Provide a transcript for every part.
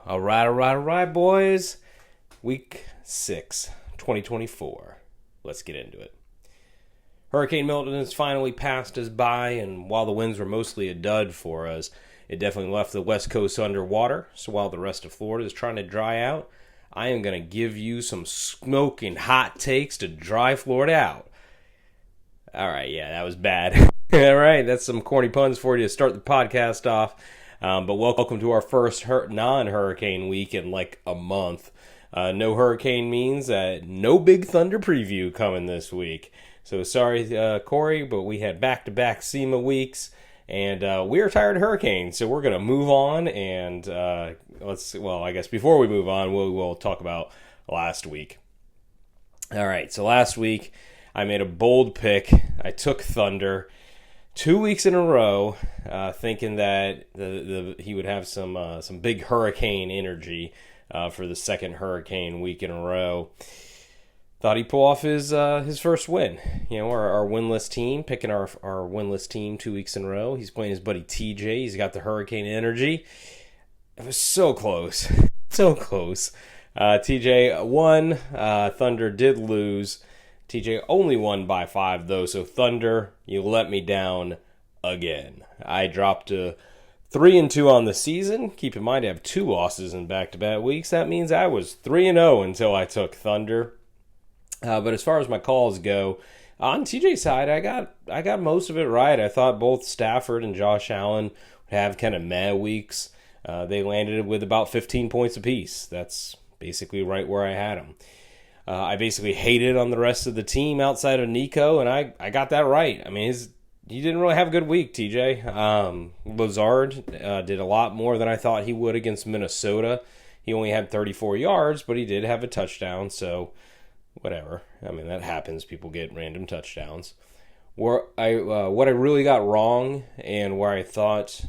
All right, boys. Week 6, 2024. Let's get into it. Hurricane Milton has finally passed us by, and while the winds were mostly a dud for us, it definitely left the West Coast underwater. So while the rest of Florida is trying to dry out, I am going to give you some smoking hot takes to dry Florida out. All right, yeah, that was bad. All right, that's some corny puns for you to start the podcast off. But welcome to our first non-hurricane week in like a month. No hurricane means no big thunder preview coming this week. So sorry, Corey, but we had back-to-back SEMA weeks, and we are tired of hurricanes. So we're going to move on, and I guess before we move on, we will talk about last week. All right, so last week I made a bold pick. I took Thunder 2 weeks in a row, thinking that he would have some big hurricane energy for the second hurricane week in a row. Thought he'd pull off his first win. You know, our winless team, picking our winless team 2 weeks in a row. He's playing his buddy TJ. He's got the hurricane energy. It was so close. So close. TJ won. Thunder did lose. TJ only won by 5, though, so Thunder, you let me down again. I dropped to 3-2 on the season. Keep in mind, I have 2 losses in back-to-back weeks. That means I was 3-0 until I took Thunder. But as far as my calls go, on TJ's side, I got most of it right. I thought both Stafford and Josh Allen would have kind of meh weeks. They landed with about 15 points apiece. That's basically right where I had them. I basically hated on the rest of the team outside of Nico, and I got that right. I mean, he didn't really have a good week, TJ. Lazard did a lot more than I thought he would against Minnesota. He only had 34 yards, but he did have a touchdown, so whatever. I mean, that happens. People get random touchdowns. What I really got wrong and where I thought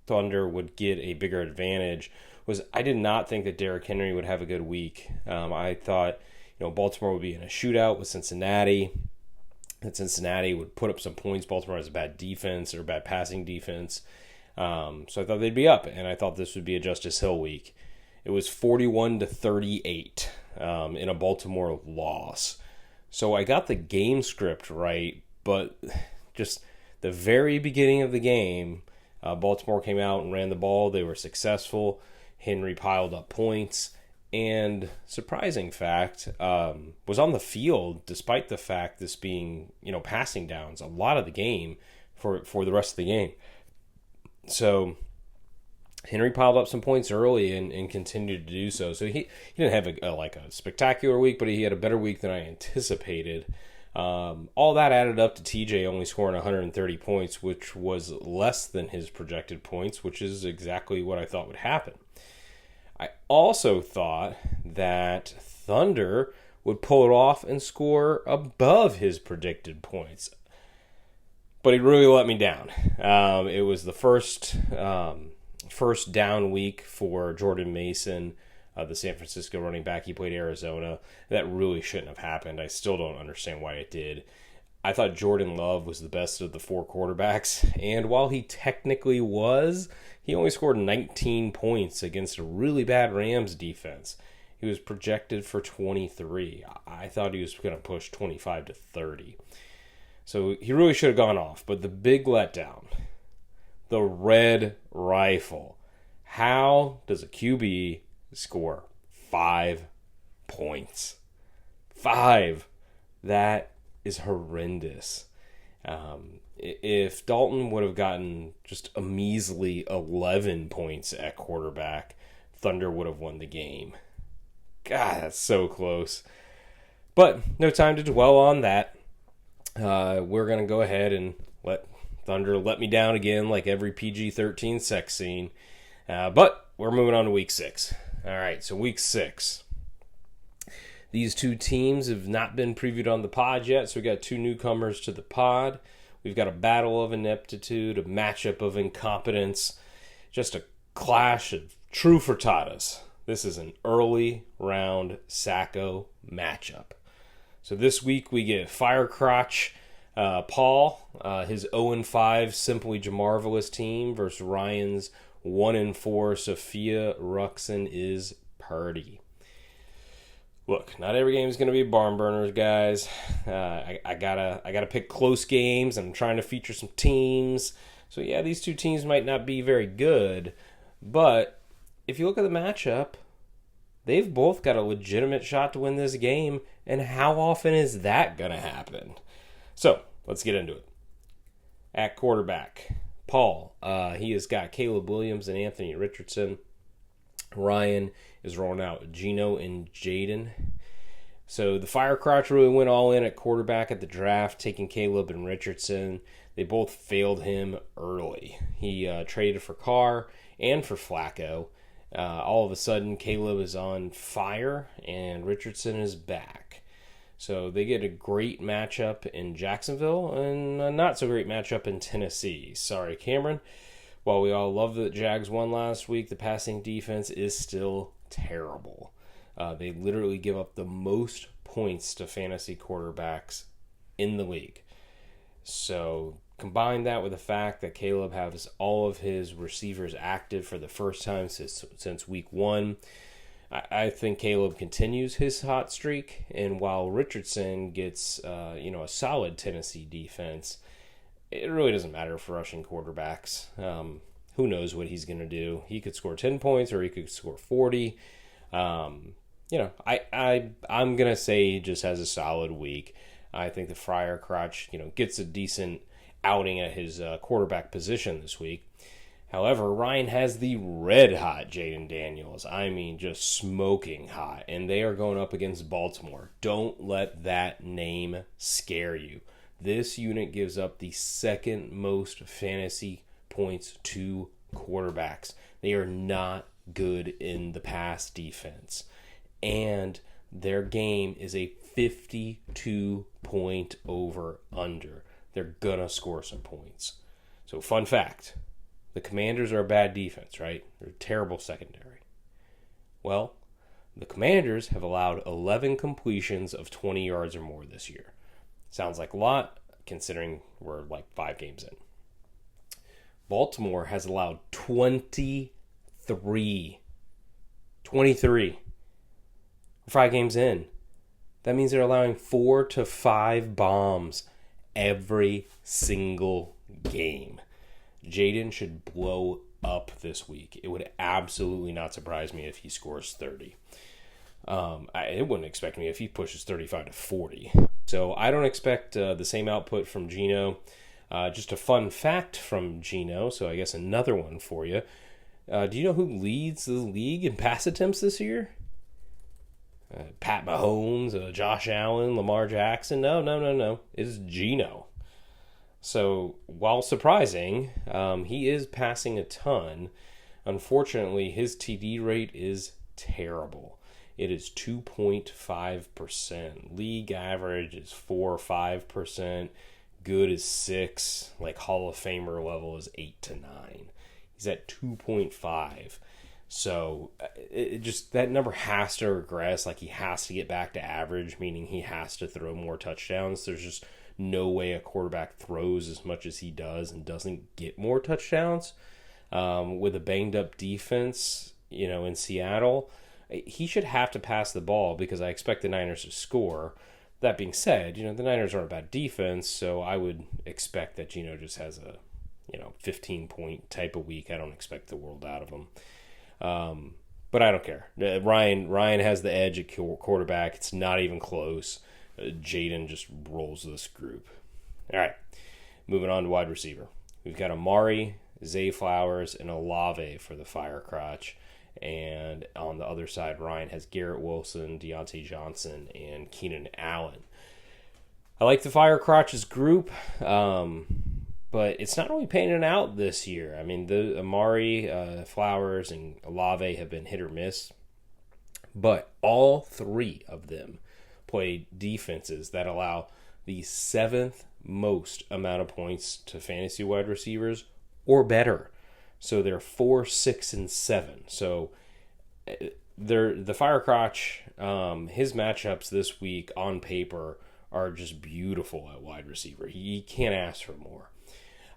Thunder would get a bigger advantage was I did not think that Derrick Henry would have a good week. I thought, Baltimore would be in a shootout with Cincinnati. That Cincinnati would put up some points. Baltimore has a bad defense or bad passing defense. So I thought they'd be up, and I thought this would be a Justice Hill week. It was 41-38 in a Baltimore loss. So I got the game script right, but just the very beginning of the game, Baltimore came out and ran the ball. They were successful. Henry piled up points, and surprising fact, was on the field despite the fact this being, passing downs a lot of the game for the rest of the game. So Henry piled up some points early and continued to do so. So he didn't have a spectacular week, but he had a better week than I anticipated. All that added up to TJ only scoring 130 points, which was less than his projected points, which is exactly what I thought would happen. I also thought that Thunder would pull it off and score above his predicted points. But he really let me down. It was the first down week for Jordan Mason, the San Francisco running back. He played Arizona. That really shouldn't have happened. I still don't understand why it did. I thought Jordan Love was the best of the 4 quarterbacks, and while he technically was, he only scored 19 points against a really bad Rams defense. He was projected for 23. I thought he was going to push 25 to 30. So he really should have gone off, but the big letdown, the red rifle. How does a QB score 5 points? 5. That is horrendous. If Dalton would have gotten just a measly 11 points at quarterback, Thunder would have won the game. God, that's so close. But no time to dwell on that. We're going to go ahead and let Thunder let me down again like every PG-13 sex scene. But we're moving on to week 6. All right, so week 6. These 2 teams have not been previewed on the pod yet, so we got 2 newcomers to the pod. We've got a battle of ineptitude, a matchup of incompetence, just a clash of true frittatas. This is an early round Sacco matchup. So this week we get Firecrotch Paul, his 0-5 Simply Jamarvelous team versus Ryan's 1-4. Sophia Ruxin is purdy. Look, not every game is going to be barn burners, guys. I gotta pick close games. I'm trying to feature some teams. So yeah, these two teams might not be very good, but if you look at the matchup, they've both got a legitimate shot to win this game, and how often is that going to happen? So let's get into it. At quarterback, Paul. He has got Caleb Williams and Anthony Richardson. Ryan is rolling out Gino and Jaden. So the Firecrotch really went all in at quarterback at the draft, taking Caleb and Richardson. They both failed him early. He traded for Carr and for Flacco. All of a sudden, Caleb is on fire and Richardson is back. So they get a great matchup in Jacksonville and a not so great matchup in Tennessee. Sorry, Cameron. While we all love that Jags won last week, the passing defense is still terrible. They literally give up the most points to fantasy quarterbacks in the league. So combine that with the fact that Caleb has all of his receivers active for the first time since week 1. I think Caleb continues his hot streak, and while Richardson gets a solid Tennessee defense, it really doesn't matter for rushing quarterbacks. Who knows what he's going to do? He could score 10 points or he could score 40. I'm going to say he just has a solid week. I think the Firecrotch, gets a decent outing at his quarterback position this week. However, Ryan has the red-hot Jaden Daniels. I mean, just smoking hot. And they are going up against Baltimore. Don't let that name scare you. This unit gives up the second most fantasy points to quarterbacks. They are not good in the pass defense. And their game is a 52-point over-under. They're going to score some points. So, fun fact. The Commanders are a bad defense, right? They're a terrible secondary. Well, the Commanders have allowed 11 completions of 20 yards or more this year. Sounds like a lot, considering we're like 5 games in. Baltimore has allowed 23. 23. 5 games in. That means they're allowing 4 to 5 bombs every single game. Jaden should blow up this week. It would absolutely not surprise me if he scores 30. It wouldn't expect me if he pushes 35 to 40. So I don't expect the same output from Gino. Just a fun fact from Gino, so I guess another one for you. Do you know who leads the league in pass attempts this year? Pat Mahomes, Josh Allen, Lamar Jackson? No. It's Gino. So, while surprising, he is passing a ton. Unfortunately, his TD rate is terrible. It is 2.5%. League average is 4 or 5%. Good is 6. Like Hall of Famer level is 8 to 9. He's at 2.5. So, that number has to regress. Like, he has to get back to average, meaning he has to throw more touchdowns. There's just no way a quarterback throws as much as he does and doesn't get more touchdowns. With a banged up defense, in Seattle, he should have to pass the ball because I expect the Niners to score. That being said, the Niners aren't a bad defense, so I would expect that Gino just has a 15-point type of week. I don't expect the world out of him. But I don't care. Ryan has the edge at quarterback. It's not even close. Jaden just rolls this group. All right, moving on to wide receiver. We've got Amari, Zay Flowers, and Olave for the Firecrotch. And on the other side, Ryan has Garrett Wilson, Deontay Johnson, and Keenan Allen. I like the Firecrotch's group, but it's not really panning out this year. I mean, the Amari, Flowers, and Olave have been hit or miss. But all 3 of them play defenses that allow the 7th most amount of points to fantasy wide receivers or better. So they're 4, 6, and 7. So the Firecrotch, his matchups this week on paper are just beautiful at wide receiver. He can't ask for more.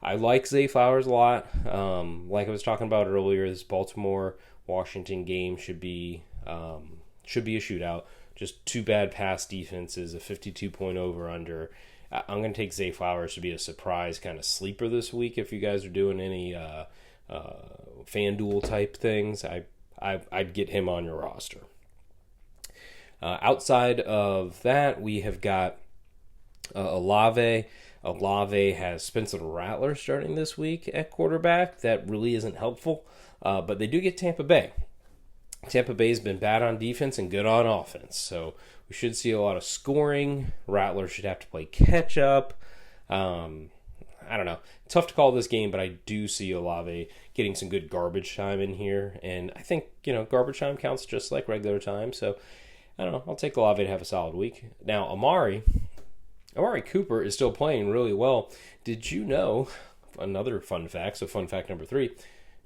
I like Zay Flowers a lot. Like I was talking about earlier, this Baltimore-Washington game should be a shootout. Just two bad pass defenses, a 52-point over-under. I'm going to take Zay Flowers to be a surprise kind of sleeper this week. If you guys are doing any FanDuel type things, I'd get him on your roster. Outside of that, we have got Olave. Olave has Spencer Rattler starting this week at quarterback. That really isn't helpful, but they do get Tampa Bay. Tampa Bay's been bad on defense and good on offense, so we should see a lot of scoring. Rattler should have to play catch up. I don't know. Tough to call this game, but I do see Olave getting some good garbage time in here, and I think garbage time counts just like regular time. So I don't know. I'll take Olave to have a solid week. Now Amari Cooper is still playing really well. Did you know? Another fun fact. So fun fact number 3.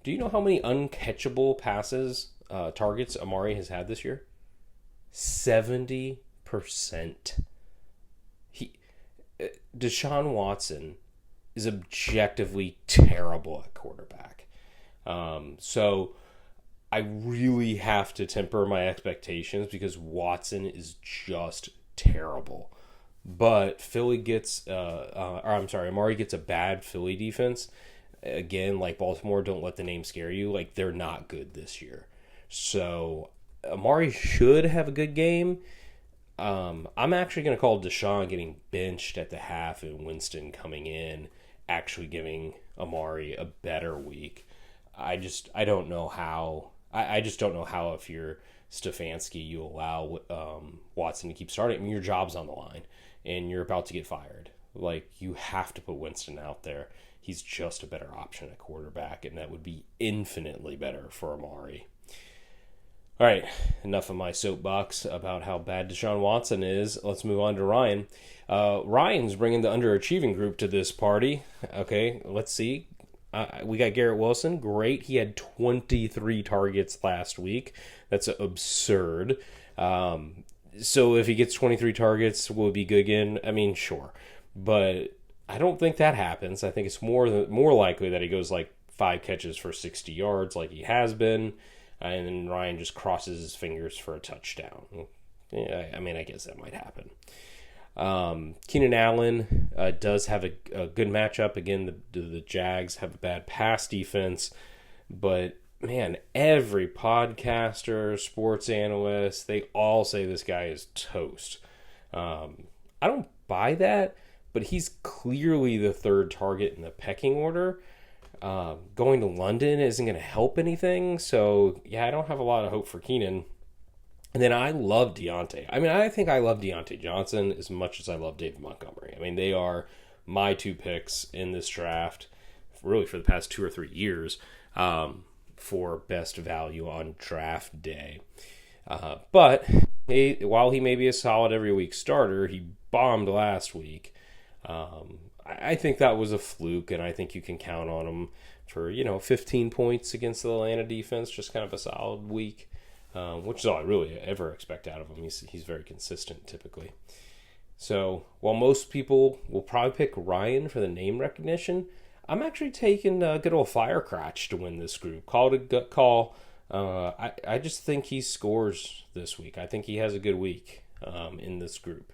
Do you know how many uncatchable passes? Targets Amari has had this year? 70%. Deshaun Watson is objectively terrible at quarterback. So I really have to temper my expectations because Watson is just terrible. But Amari gets a bad Philly defense. Again, like Baltimore, don't let the name scare you. Like, they're not good this year. So Amari should have a good game. I'm actually going to call Deshaun getting benched at the half and Winston coming in, actually giving Amari a better week. I don't know how. I just don't know how, if you're Stefanski, you allow Watson to keep starting. I mean, your job's on the line and you're about to get fired. Like, you have to put Winston out there. He's just a better option at quarterback, and that would be infinitely better for Amari. All right, enough of my soapbox about how bad Deshaun Watson is. Let's move on to Ryan. Ryan's bringing the underachieving group to this party. Okay, let's see. We got Garrett Wilson. Great. He had 23 targets last week. That's absurd. So if he gets 23 targets, will it be good again? I mean, sure. But I don't think that happens. I think it's more likely that he goes like 5 catches for 60 yards like he has been. And then Ryan just crosses his fingers for a touchdown. Yeah, I mean, I guess that might happen. Keenan Allen does have a good matchup. Again, the Jags have a bad pass defense. But, man, every podcaster, sports analyst, they all say this guy is toast. I don't buy that, but he's clearly the third target in the pecking order. Going to London isn't going to help anything. So, yeah, I don't have a lot of hope for Keenan. And then I love Deontay. I mean, I think I love Deontay Johnson as much as I love David Montgomery. I mean, they are my 2 picks in this draft, really for the past 2 or 3 years, for best value on draft day. But while he may be a solid every week starter, he bombed last week. I think that was a fluke, and I think you can count on him for, 15 points against the Atlanta defense, just kind of a solid week, which is all I really ever expect out of him. He's very consistent typically. So while most people will probably pick Ryan for the name recognition, I'm actually taking good old Firecrotch to win this group. Call it a gut call. I just think he scores this week. I think he has a good week in this group.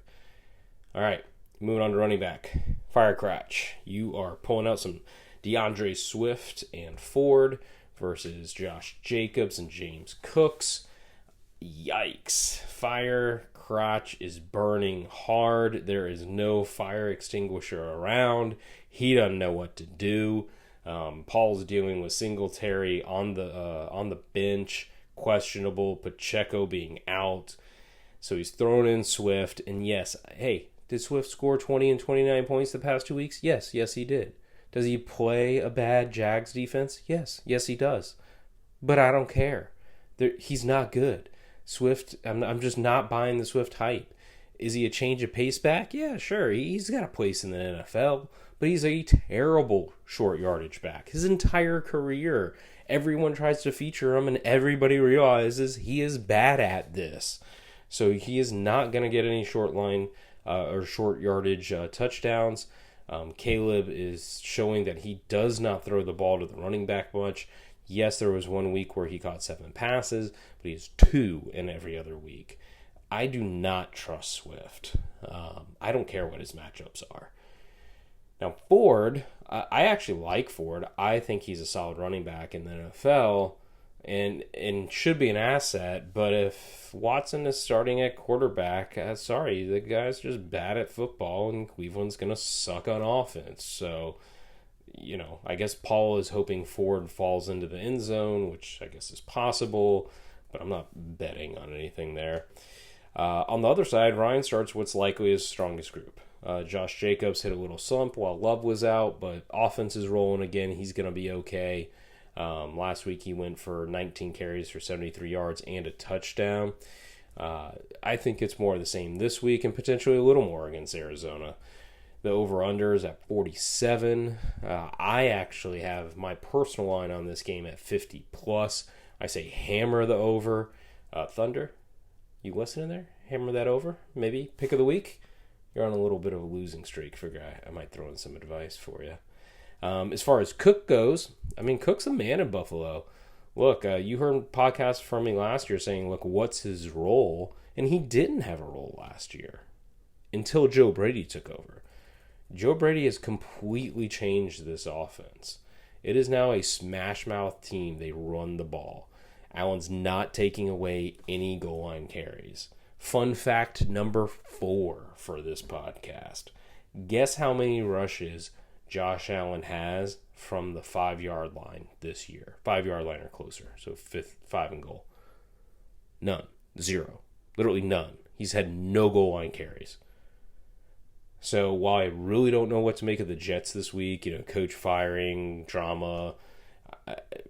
All right. Moving on to running back. Firecrotch, you are pulling out some DeAndre Swift and Ford versus Josh Jacobs and James Cooks. Yikes. Firecrotch is burning hard. There is no fire extinguisher around. He doesn't know what to do. Paul's dealing with Singletary on the bench, questionable, Pacheco being out. So he's thrown in Swift. And yes, hey, did Swift score 20 and 29 points the past 2 weeks? Yes, he did. Does he play a bad Jags defense? Yes, he does. But I don't care. He's not good. Swift, I'm just not buying the Swift hype. Is he a change of pace back? Yeah, sure. He's got a place in the NFL, but he's a terrible short yardage back. His entire career, everyone tries to feature him, and everybody realizes he is bad at this. So he is not going to get any short line or short yardage touchdowns. Caleb is showing that he does not throw the ball to the running back much. Yes, there was 1 week where he caught 7 passes, but he has 2 in every other week. I do not trust Swift. I don't care what his matchups are. Now, Ford, I actually like Ford. I think he's a solid running back in the NFL and should be an asset. But if Watson is starting at quarterback, sorry, the guy's just bad at football, and Cleveland's going to suck on offense. So, I guess Paul is hoping Ford falls into the end zone, which I guess is possible, but I'm not betting on anything there. On the other side, Ryan starts what's likely his strongest group. Josh Jacobs hit a little slump while Love was out, but offense is rolling again. He's going to be okay. Last week he went for 19 carries for 73 yards and a touchdown. I think it's more of the same this week and potentially a little more against Arizona. The over-under is at 47. I actually have my personal line on this game at 50+. I say hammer the over. Thunder, you listening there? Hammer that over? Maybe pick of the week? You're on a little bit of a losing streak. Figure I might throw in some advice for you. As far as Cook goes, Cook's a man in Buffalo. Look, you heard podcasts from me last year saying, look, what's his role? And he didn't have a role last year until Joe Brady took over. Joe Brady has completely changed this offense. It is now a smash-mouth team. They run the ball. Allen's not taking away any goal line carries. Fun fact number 4 for this podcast. Guess how many rushes Josh Allen has from the 5-yard line this year? 5-yard line or closer. So 5 and goal. None. 0. Literally none. He's had no goal line carries. So while I really don't know what to make of the Jets this week, coach firing, drama,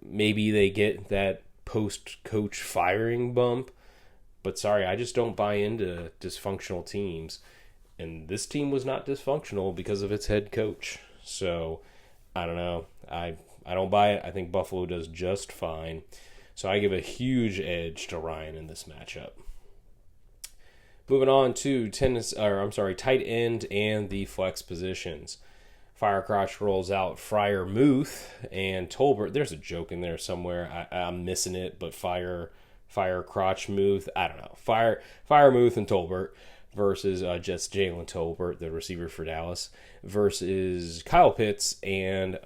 maybe they get that post-coach firing bump. But sorry, I just don't buy into dysfunctional teams. And this team was not dysfunctional because of its head coach. So, I don't know. I don't buy it. I think Buffalo does just fine. So I give a huge edge to Ryan in this matchup. Moving on to tight end and the flex positions. Firecrotch rolls out Freiermuth and Tolbert. There's a joke in there somewhere. I'm missing it, but Firecrotchmuth. I don't know. Freiermuth and Tolbert versus just Jalen Tolbert, the receiver for Dallas, versus Kyle Pitts and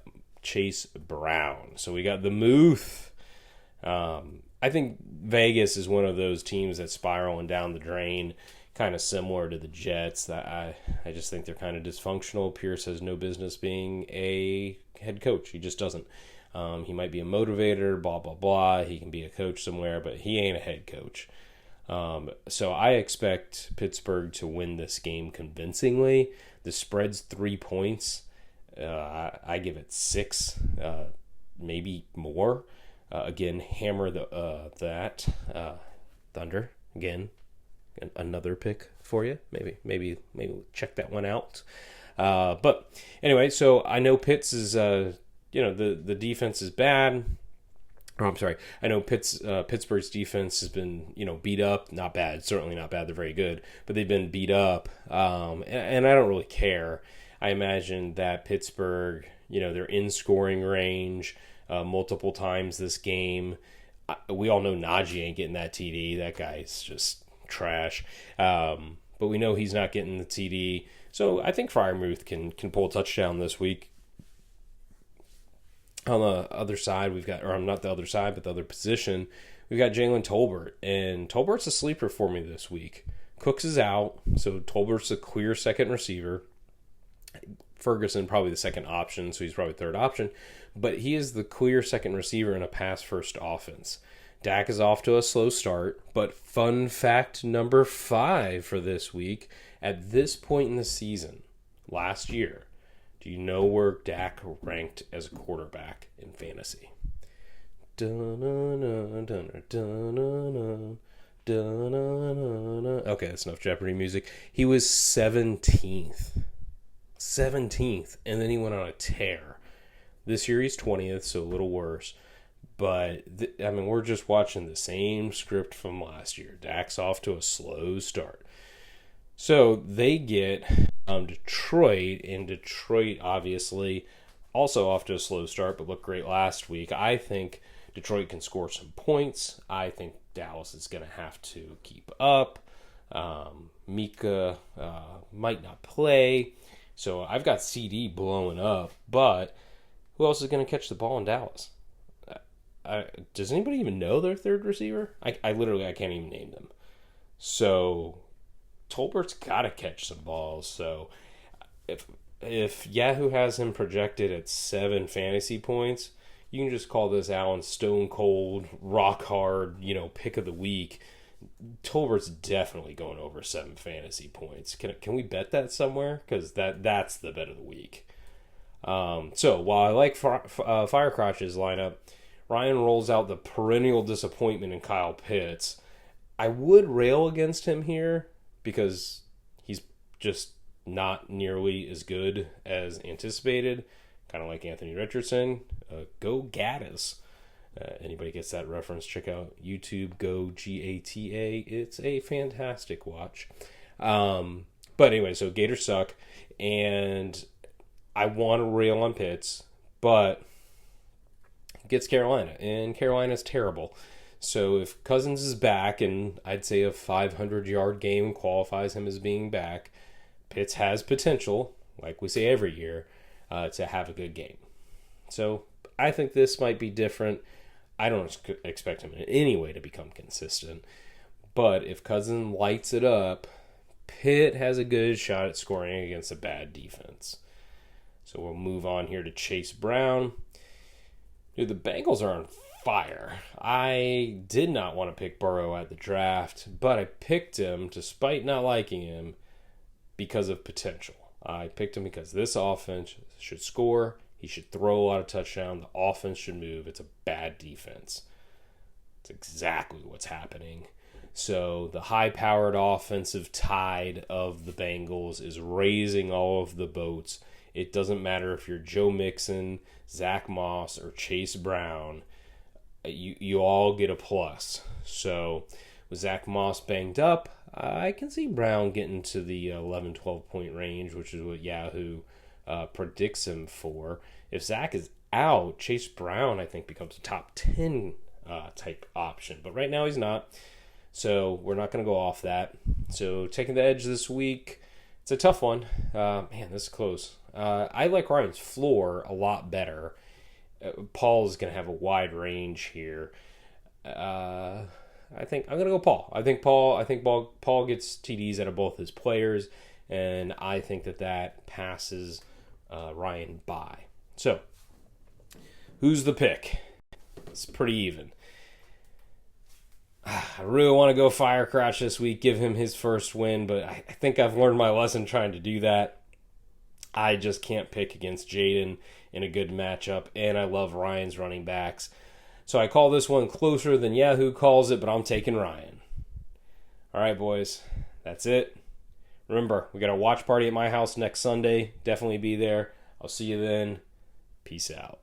Chase Brown. So we got the Muth. I think Vegas is one of those teams that's spiraling down the drain, kind of similar to the Jets. I just think they're kind of dysfunctional. Pierce has no business being a head coach. He just doesn't. He might be a motivator, blah, blah, blah. He can be a coach somewhere, but he ain't a head coach. So I expect Pittsburgh to win this game convincingly. The spread's 3 points. I give it 6, maybe more. Again, hammer that. Thunder, again, another pick for you. Maybe check that one out. But anyway, so I know Pitts is, the defense is bad. Oh, I'm sorry. I know Pittsburgh's defense has been, beat up. Not bad. Certainly not bad. They're very good. But they've been beat up. And I don't really care. I imagine that Pittsburgh, they're in scoring range multiple times this game. We all know Najee ain't getting that TD. That guy's just trash. But we know he's not getting the TD. So I think Freiermuth can pull a touchdown this week. On the other side, we've got, or not the other side, but the other position, we've got Jalen Tolbert. And Tolbert's a sleeper for me this week. Cooks is out, so Tolbert's a clear second receiver. Ferguson probably the second option, so he's probably third option. But he is the clear second receiver in a pass-first offense. Dak is off to a slow start, but fun fact number 5 for this week, at this point in the season, last year, do you know where Dak ranked as a quarterback in fantasy? Okay, that's enough Jeopardy music. He was 17th. 17th, and then he went on a tear. This year he's 20th, so a little worse. But, we're just watching the same script from last year. Dak's off to a slow start. So they get Detroit, and Detroit obviously also off to a slow start, but looked great last week. I think Detroit can score some points. I think Dallas is going to have to keep up. Mika might not play. So I've got CD blowing up, but who else is going to catch the ball in Dallas? Does anybody even know their third receiver? I literally I can't even name them. So Tolbert's got to catch some balls. So if Yahoo has him projected at 7 fantasy points, you can just call this Allen stone cold, rock hard, pick of the week. Tolbert's definitely going over 7 fantasy points. Can we bet that somewhere? Because that's the bet of the week. So while I like Firecrotch's lineup, Ryan rolls out the perennial disappointment in Kyle Pitts. I would rail against him here because he's just not nearly as good as anticipated. Kind of like Anthony Richardson. Go Gaddis. Anybody gets that reference, check out YouTube Go GATA. It's a fantastic watch. But anyway, so Gators suck, and I want to rail on Pitts, but gets Carolina, and Carolina's terrible. So if Cousins is back, and I'd say a 500-yard game qualifies him as being back, Pitts has potential, like we say every year, to have a good game. So I think this might be different. I don't expect him in any way to become consistent. But if Cousins lights it up, Pitt has a good shot at scoring against a bad defense. So we'll move on here to Chase Brown. Dude, the Bengals are on fire. I did not want to pick Burrow at the draft, but I picked him, despite not liking him, because of potential. I picked him because this offense should score. He should throw a lot of touchdowns. The offense should move. It's a bad defense. It's exactly what's happening. So the high-powered offensive tide of the Bengals is raising all of the boats. It doesn't matter if you're Joe Mixon, Zach Moss, or Chase Brown. You all get a plus. So with Zach Moss banged up, I can see Brown getting to the 11, 12-point range, which is what Yahoo predicts him for. If Zach is out, Chase Brown, I think, becomes a top 10 type option. But right now he's not. So we're not going to go off that. So taking the edge this week, it's a tough one. Man, this is close. I like Ryan's floor a lot better. Paul's going to have a wide range here. I think I'm going to go Paul. I think Paul gets TDs out of both his players, and I think that passes Ryan by. So, who's the pick? It's pretty even. I really want to go Firecrotch this week, give him his first win, but I think I've learned my lesson trying to do that. I just can't pick against Jaden in a good matchup, and I love Ryan's running backs. So I call this one closer than Yahoo calls it, but I'm taking Ryan. All right, boys, that's it. Remember, we got a watch party at my house next Sunday. Definitely be there. I'll see you then. Peace out.